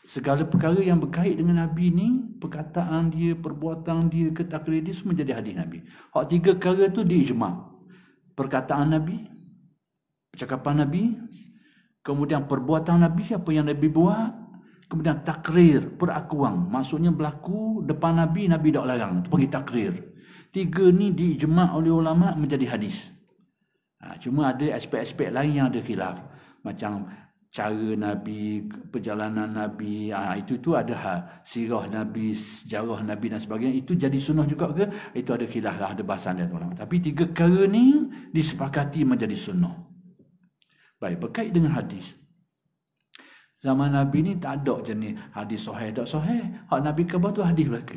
Segala perkara yang berkait dengan Nabi ni, perkataan dia, perbuatan dia, ketakrir dia, semua jadi hadis Nabi. Hak 3 perkara tu diijma'. Perkataan Nabi, percakapan Nabi, kemudian perbuatan Nabi, apa yang Nabi buat, kemudian takrir, perakuan. Maksudnya berlaku depan Nabi, Nabi tak larang. Itu panggil takrir. 3 ni diijma' oleh ulama' menjadi hadis. Cuma ada aspek-aspek lain yang ada khilaf. Macam cara Nabi, perjalanan Nabi, itu ada sirah Nabi, sejarah Nabi dan sebagainya. Itu jadi sunnah juga ke? Itu ada khilaf lah, ada bahasan dari ulama. Tapi 3 perkara ni disepakati menjadi sunnah. Baik, berkait dengan hadis. Zaman Nabi ni tak ada jenis hadis sahih, tak sahih. Hak Nabi khabar tu hadis belaka.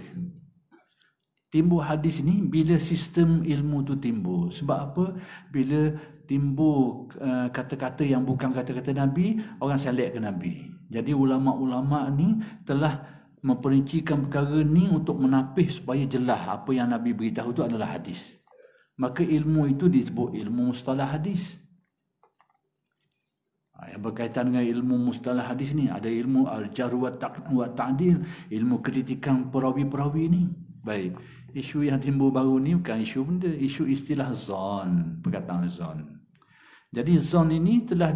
Timbul hadis ni bila sistem ilmu tu timbul. Sebab apa? Bila timbul kata-kata yang bukan kata-kata Nabi, orang select ke Nabi. Jadi ulama'-ulama' ni telah memperincikan perkara ni untuk menapis supaya jelas apa yang Nabi beritahu tu adalah hadis. Maka ilmu itu disebut ilmu mustalah hadis. Yang berkaitan dengan ilmu mustalah hadis ni, ada ilmu al-jarh wa ta'dil, ilmu kritikan perawi-perawi ni. Baik, isu yang timbul baru ni bukan isu benda, isu istilah zon, perkataan zon. Jadi zon ini telah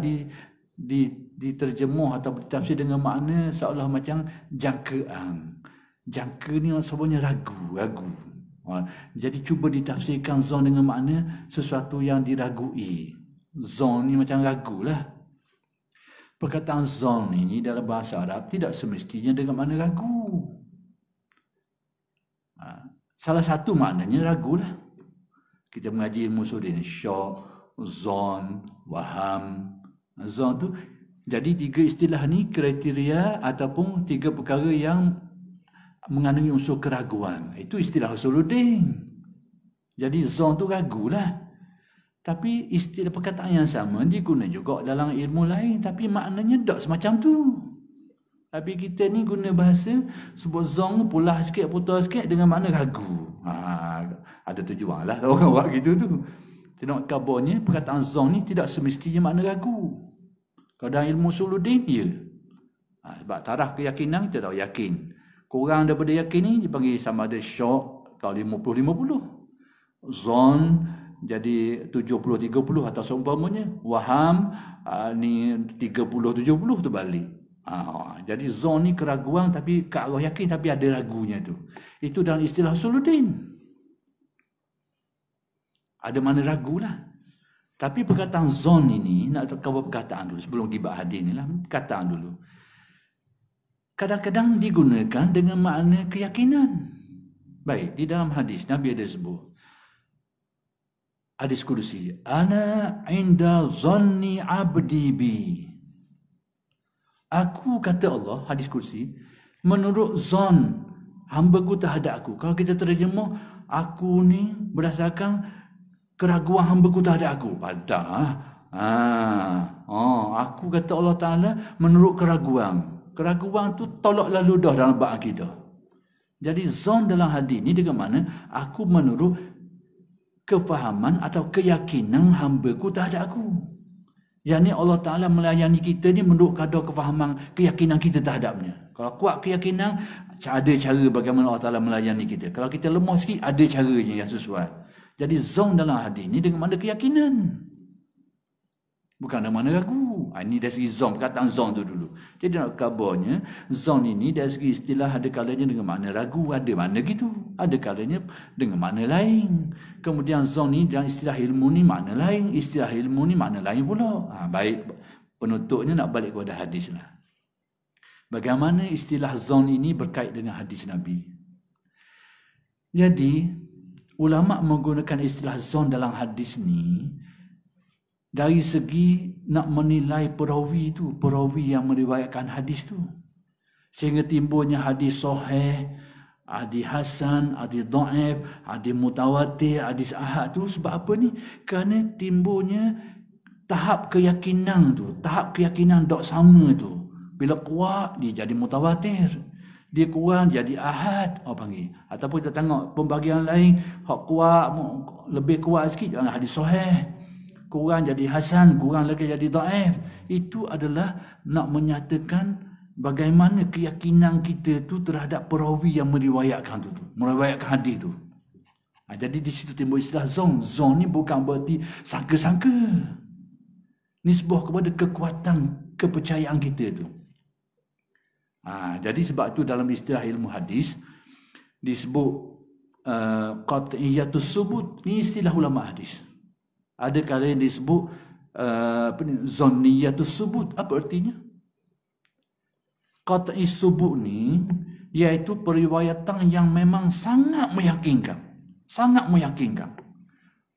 diterjemuh atau ditafsir dengan makna seolah macam jangkaan. Jangka ni sebenarnya ragu. Jadi cuba ditafsirkan zon dengan makna sesuatu yang diragui. Zon ni macam ragulah. Perkataan zon ini dalam bahasa Arab tidak semestinya dengan makna ragu. Salah satu maknanya ragulah. Kita mengaji ilmu usul ni, syak, zon, waham. Zon tu jadi 3 istilah ni kriteria ataupun 3 perkara yang mengandungi unsur keraguan. Itu istilah usuluddin. Jadi zon tu ragulah. Tapi istilah perkataan yang sama diguna juga dalam ilmu lain, tapi maknanya tak semacam tu. Tapi kita ni guna bahasa sebut zon pulah sikit, putar sikit dengan makna ragu. Ada tujuan lah orang buat gitu tu. Tengok kabarnya perkataan zon ni tidak semestinya makna ragu. Kalau dalam ilmu usuluddin, ya. Sebab taraf keyakinan kita tahu yakin. Kurang daripada yakin ni dipanggil sama ada syak, kalau 50-50. Zon jadi 70-30 atau seumpamanya. Waham ni 30-70 tu balik. Jadi zon ni keraguan tapi ke arah yakin tapi ada ragunya tu. Itu dalam istilah usuluddin. Ada mana ragulah. Tapi perkataan zon ini, nak cover perkataan dulu sebelum gibat hadis ni lah. Perkataan dulu. Kadang-kadang digunakan dengan makna keyakinan. Baik, di dalam hadis Nabi ada sebut. Hadis kursi. Ana inda zanni abdi bi. Aku, kata Allah, hadis kursi, menurut zon hamba-Ku terhadap aku. Kalau kita terjemah, aku ni berdasarkan keraguan hamba-Ku terhadap aku. Padahal, aku, kata Allah Ta'ala, menurut keraguan. Keraguan tu tolaklah ludah dalam bab akidah. Jadi zon dalam hadis ni dengan mana? Aku menurut kefahaman atau keyakinan hamba-Ku terhadap aku. Yang ni Allah Ta'ala melayani kita ni menurut kadar kefahaman, keyakinan kita terhadapnya. Kalau kuat keyakinan, ada cara bagaimana Allah Ta'ala melayani kita. Kalau kita lemah sikit, ada caranya yang sesuai. Jadi zon dalam hadis ni dengan mana keyakinan. Bukan dengan mana ragu. Ini dari segi zon, perkataan zon tu dulu. Jadi nak kabarnya, zon ini dari segi istilah ada kalanya dengan makna ragu, ada makna gitu. Ada kalanya dengan makna lain. Kemudian zon ni dalam istilah ilmu ni makna lain, istilah ilmu ni makna lain pula. Baik, penutupnya nak balik kepada hadis lah. Bagaimana istilah zon ini berkait dengan hadis Nabi. Jadi, ulama menggunakan istilah zon dalam hadis ni dari segi nak menilai perawi tu, perawi yang meriwayatkan hadis tu. Sehingga timbulnya hadis sahih, hadis hasan, hadis dhaif, hadis mutawatir, hadis ahad tu. Sebab apa ni? Kerana timbulnya tahap keyakinan tu, tahap keyakinan tak sama tu. Bila kuat, dia jadi mutawatir. Dia kurang, jadi ahad, orang panggil. Ataupun kita tengok pembagian lain, hak kuat, lebih kuat sikit, jangan hadis sahih. Kurang jadi hasan, kurang lagi jadi dhaif. Itu adalah nak menyatakan bagaimana keyakinan kita tu terhadap perawi yang meriwayatkan tu, meriwayatkan hadis tu. Jadi di situ timbul istilah zon. Zon ni bukan berarti sangka-sangka. Nisbah kepada kekuatan kepercayaan kita tu. Jadi sebab tu dalam istilah ilmu hadis disebut qat'iyatus subut. Ini istilah ulama hadis. Ada kala yang disebut zonniyatus subut. Apa artinya? Qat'i subut ni iaitu periwayatan yang memang sangat meyakinkan. Sangat meyakinkan.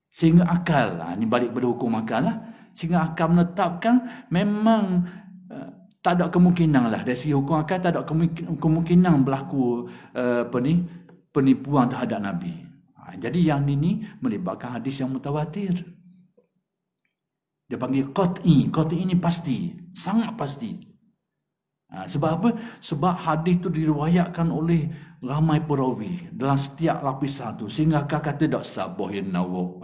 Sehingga akal, ni balik pada hukum akal lah. Sehingga akal menetapkan memang tak ada kemungkinan lah. Dari segi hukum akal tak ada kemungkinan berlaku penipuan terhadap Nabi. Jadi yang ini melibatkan hadis yang mutawatir. Dia panggil qat'i. Qat'i ini pasti. Sangat pasti. Sebab apa? Sebab hadis itu diriwayatkan oleh ramai perawi dalam setiap lapisan tu. Sehingga akal kata tak sabah yang nawab.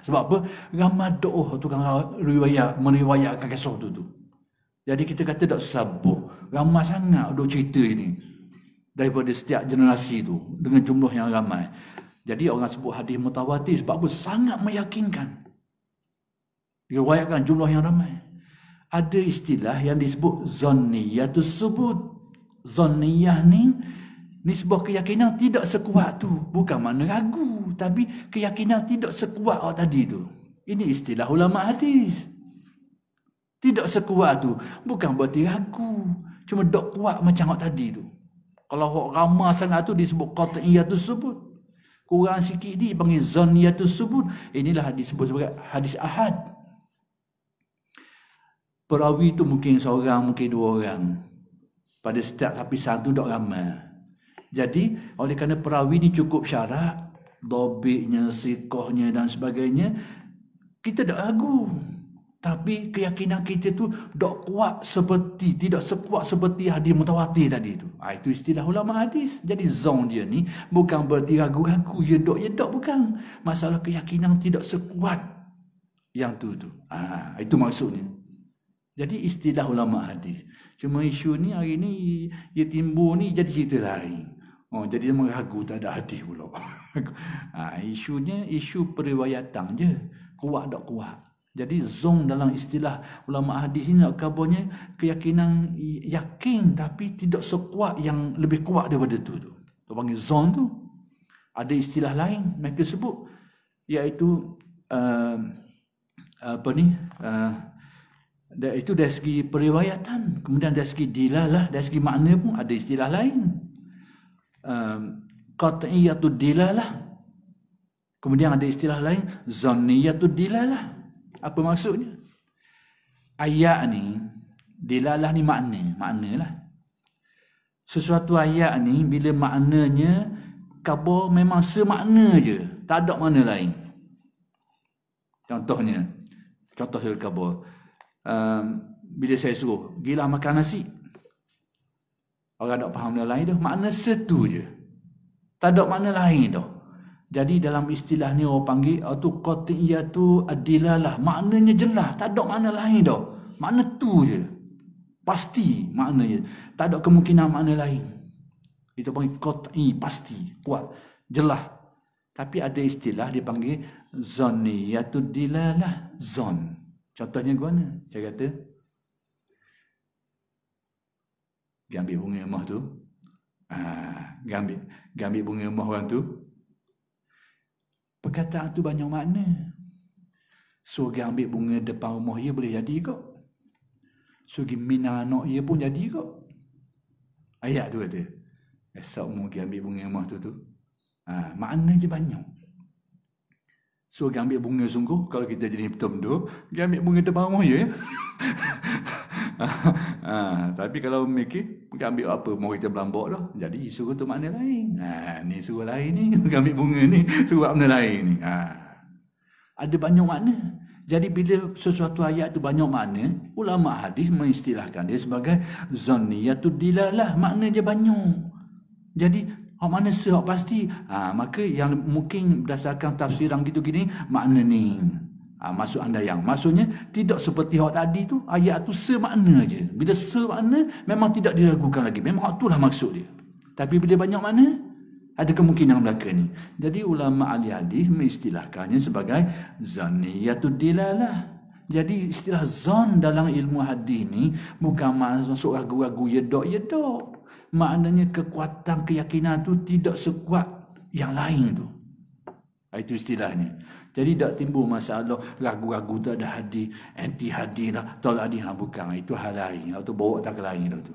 Sebab apa? Ramai doa tukang meriwayatkan kisah tu. Jadi kita kata tak sabah. Ramai sangat duk cerita ini. Daripada setiap generasi tu. Dengan jumlah yang ramai. Jadi orang sebut hadis mutawatir. Sebab apa? Sangat meyakinkan. Diriwayatkan jumlah yang ramai. Ada istilah yang disebut zonniyatus subut. Zonniyah ni nisbah keyakinan tidak sekuat tu. Bukan makna ragu. Tapi keyakinan tidak sekuat tadi tu. Ini istilah ulama hadis. Tidak sekuat tu. Bukan berarti ragu. Cuma dok kuat macam hak tadi tu. Kalau hak ramah sangat tu disebut qat'iyatus subut. Kurang sikit ni panggil zonniyatus subut. Inilah disebut sebagai hadis ahad. Perawi itu mungkin seorang, mungkin dua orang. Pada setiap lapisan tu tak ramai. Jadi, oleh kerana perawi ni cukup syarat, dobitnya, sikohnya dan sebagainya, kita tak ragu. Tapi keyakinan kita tu tak kuat seperti, tidak sekuat seperti hadis mutawatir tadi tu. Itu istilah ulama hadis. Jadi zon dia ni bukan berarti ragu-ragu, ya dok, bukan. Masalah keyakinan tidak sekuat yang tu. Itu maksudnya. Jadi istilah ulama hadis. Cuma isu ni hari ni ia timbul ni jadi cerita lain. Jadi memang ragu tak ada hadis pula. Isunya isu periwayatan je. Kuat tak kuat. Jadi zon dalam istilah ulama hadis ni nak kabarnya keyakinan yakin tapi tidak sekuat yang lebih kuat daripada tu. Tu panggil zon tu. Ada istilah lain mereka sebut iaitu itu dari segi periwayatan. Kemudian dari segi dilalah, dari segi makna pun ada istilah lain. Qat'iyatud dilalah. Kemudian ada istilah lain, zanniyatud dilalah. Apa maksudnya? Ayat ni, dilalah ni maknalah. Sesuatu ayat ni bila maknanya khabar memang semakna je, tak ada makna lain. Contohnya, contoh dari khabar. Bila saya suruh gila makan nasi, orang tak faham benda lain dah, makna satu je, tak ada makna lain dah. Jadi dalam istilah ni orang panggil tu qat'iyatu ad-dilalah, maknanya jelas, tak ada makna lain dah, makna tu je, pasti maknanya, tak ada kemungkinan makna lain. Itu panggil qat'i, pasti, kuat, jelas. Tapi ada istilah dia panggil zanniyatu dilalah, zon. Contohnya ke mana? Saya kata, dia ambil bunga emah tu. Dia ambil bunga emah orang tu. Perkataan tu banyak makna. So, dia ambil bunga depan rumah dia boleh jadi kok. So, dia mina anak dia pun jadi kok. Ayat tu kata, esok mu dia ambil bunga emah tu. Makna je banyak. So, dia ambil bunga sungguh. Kalau kita jadi betul-betul, dia ambil bunga depan rumah ya. Tapi kalau mikir, dia ambil apa? Mau kita berlambak dah. Jadi, suruh tu makna lain. Ni suruh lain ni. Dia ambil bunga ni, suruh makna lain ni. Ada banyak makna. Jadi, bila sesuatu ayat tu banyak makna, ulama hadis mengistilahkan dia sebagai zanniyatud dilalah. Makna je banyak. Jadi, mana sehak pasti, maka yang mungkin berdasarkan tafsiran gitu gini, makna ni. Maksud andaian. Maksudnya tidak seperti hak tadi tu, ayat tu semakna je. Bila semakna, memang tidak diragukan lagi. Memang hak itulah maksud dia. Tapi bila banyak makna, ada kemungkinan belaka ni. Jadi ulama ahli hadis mengistilahkannya sebagai zaniyatud dilalah. Jadi istilah zon dalam ilmu hadis ni bukan masuk ragu-ragu yedok-yedok. Maknanya kekuatan keyakinan tu tidak sekuat yang lain tu. Itu istilahnya. Jadi tak timbul masalah ragu-ragu tak ada hadis, anti hadis lah, tolak hadis. Bukan, itu hal lain. Itu bawa tak ke lain dah tu.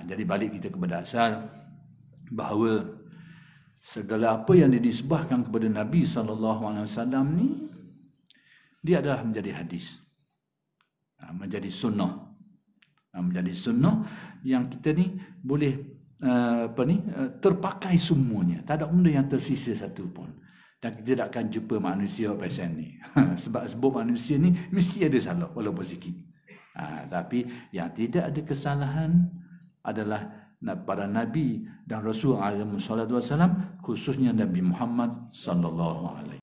Jadi balik kita kepada asal bahawa segala apa yang dinisbahkan kepada Nabi SAW ni, dia adalah menjadi hadis, menjadi sunnah, menjadi sunnah yang kita ni boleh terpakai semuanya. Tak ada benda yang tersisa satu pun. Dan kita tak akan jumpa manusia pasal ni. Sebab manusia ni mesti ada salah walaupun sikit. Tapi yang tidak ada kesalahan adalah para nabi dan rasul alaihi wassalam, khususnya Nabi Muhammad sallallahu alaihi